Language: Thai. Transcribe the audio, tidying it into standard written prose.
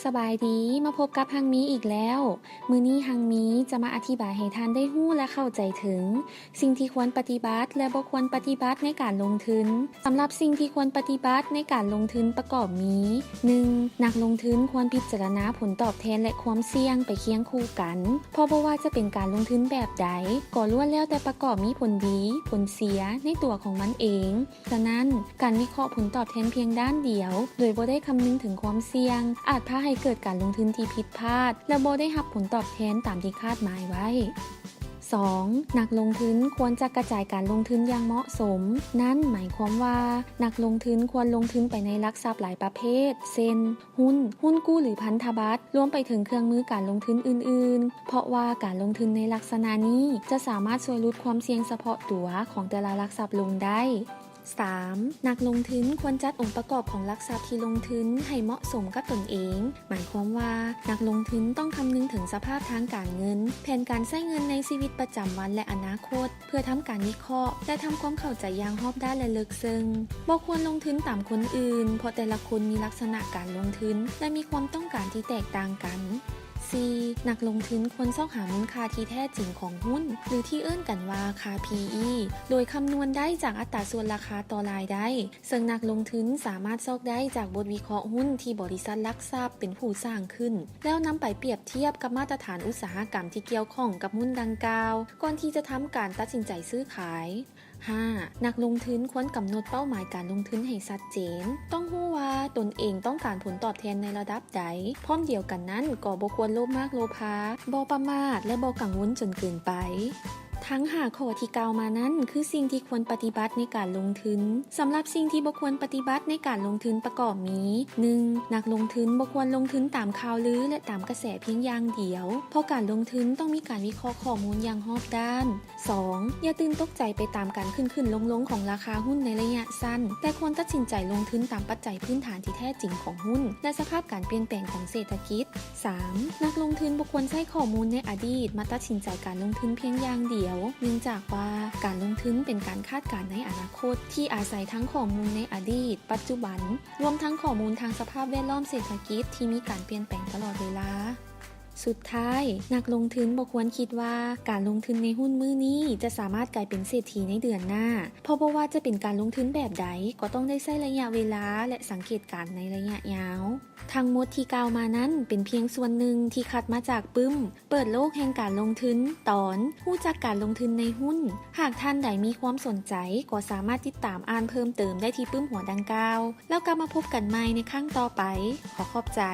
สบายดีมาพบกับฮังมีอีกแล้วมื้อนี้ฮังมีจะมาอธิบายให้ท่านได้รู้และเข้าใจถึงสิ่งที่ควรปฏิบัติและบ่ควรปฏิบัติในการลงทุนสำหรับสิ่งที่ควรปฏิบัติในการลงทุนประกอบมี 1. นักลงทุนควรพิจารณาผลตอบแทนและความเสี่ยงไปเคียงคู่กันเพราะบ่ว่าจะเป็นการลงทุนแบบใดก็ล้วนแล้วแต่ประกอบมีผลดีผลเสียในตัวของมันเองฉะนั้นการวิเคราะห์ผลตอบแทนเพียงด้านเดียวโดยบ่ได้คำนึงถึงความเสี่ยงอาจพาให้เกิดการลงทุนที่ผิดพลาดและบ่ได้รับผลตอบแทนตามที่คาดหมายไว้ 2. นักลงทุนควรจะกระจายการลงทุนอย่างเหมาะสมนั่นหมายความว่านักลงทุนควรลงทุนไปในหลักทรัพย์หลายประเภทเช่นหุ้นกู้หรือพันธบัตรรวมไปถึงเครื่องมือการลงทุนอื่นๆเพราะว่าการลงทุนในลักษณะนี้จะสามารถช่วยลดความเสี่ยงเฉพาะตัวของแต่ละหลักทรัพย์ลงได้ 3. นักลงทุนควรจัดองค์ประกอบของหลักทรัพย์ที่ลงทุนให้เหมาะสมกับตนเองหมายความว่านักลงทุนต้องคำนึงถึงสภาพทางการเงินแผนการใช้เงินในชีวิตประจำวันและอนาคตเพื่อทำการวิเคราะห์และทำความเข้าใจอย่างรอบด้านและลึกซึ้งบ่ควรลงทุนตามคนอื่นเพราะแต่ละคนมีลักษณะการลงทุนและมีความต้องการที่แตกต่างกัน 4. นักลงทุนควรซอกหามูลค่าที่แท้จริงของหุ้นหรือที่เอิ้นกันว่าค่า PE โดยคำนวณได้จากอัตราส่วนราคาต่อรายได้ซึ่งนักลงทุนสามารถซอกได้จากบทวิเคราะห์หุ้นที่บริษัทหลักทรัพย์เป็นผู้สร้างขึ้นแล้วนำไปเปรียบเทียบกับมาตรฐานอุตสาหกรรมที่เกี่ยวข้องกับหุ้นดังกล่าวก่อนที่จะทำการตัดสินใจซื้อขาย 5. นักลงทุนควรกำหนดเป้าหมายการลงทุนให้ชัดเจนต้องรู้ว่าตนเองต้องการผลตอบแทนในระดับใดพร้อมเดียวกันนั้นก็บ่ควรโลภมากโลภาบ่ประมาทและบ่กังวลจนเกินไปทั้ง5ข้อที่กล่าวมานั้นคือสิ่งที่ควรปฏิบัติในการลงทุนสำหรับสิ่งที่บ่ควรปฏิบัติในการลงทุนประกอบมี 1. นักลงทุนบ่ควรลงทุนตามข่าวลือและตามกระแสเพียงอย่างเดียวเพราะการลงทุนต้องมีการวิเคราะห์ข้อมูลอย่างรอบด้าน 2. อย่าตื่นตกใจไปตามการขึ้นลงของราคาหุ้นในระยะสั้นแต่ควรตัดสินใจลงทุนตามปัจจัยพื้นฐานที่แท้จริงของหุ้นและสภาพการเปลี่ยนแปลงของเศรษฐกิจ 3. นักลงทุนบ่ควรใช้ข้อมูลในอดีตมาตัดสินใจการลงทุนเพียงอย่างเดียวเนื่องจากว่าการลงทุนเป็นการคาดการณ์ในอนาคตที่อาศัยทั้งข้อมูลในอดีตปัจจุบันรวมทั้งข้อมูลทางสภาพแวดล้อมเศรษฐกิจที่มีการเปลี่ยนแปลงตลอดเวลาสุดท้ายนักลงทุนบ่ควรคิดว่าการลงทุนในหุ้นมื้อนี้จะสามารถกลายเป็นเศรษฐีในเดือนหน้าเพราะว่าจะเป็นการลงทุนแบบใดก็ต้องได้ใช้ระยะเวลาและสังเกตการณ์ในระยะยาวทั้งหมดที่กล่าวมานั้นเป็นเพียงส่วนหนึ่งที่คัดมาจากปึ้มเปิดโลกแห่งการลงทุนตอนรู้จักการลงทุนในหุ้นหากท่านใดมีความสนใจก็สามารถติดตามอ่านเพิ่มเติมได้ที่ปึ้มหัวดังกล่าวแล้วกลับมาพบกันใหม่ในครั้งต่อไปขอขอบใจ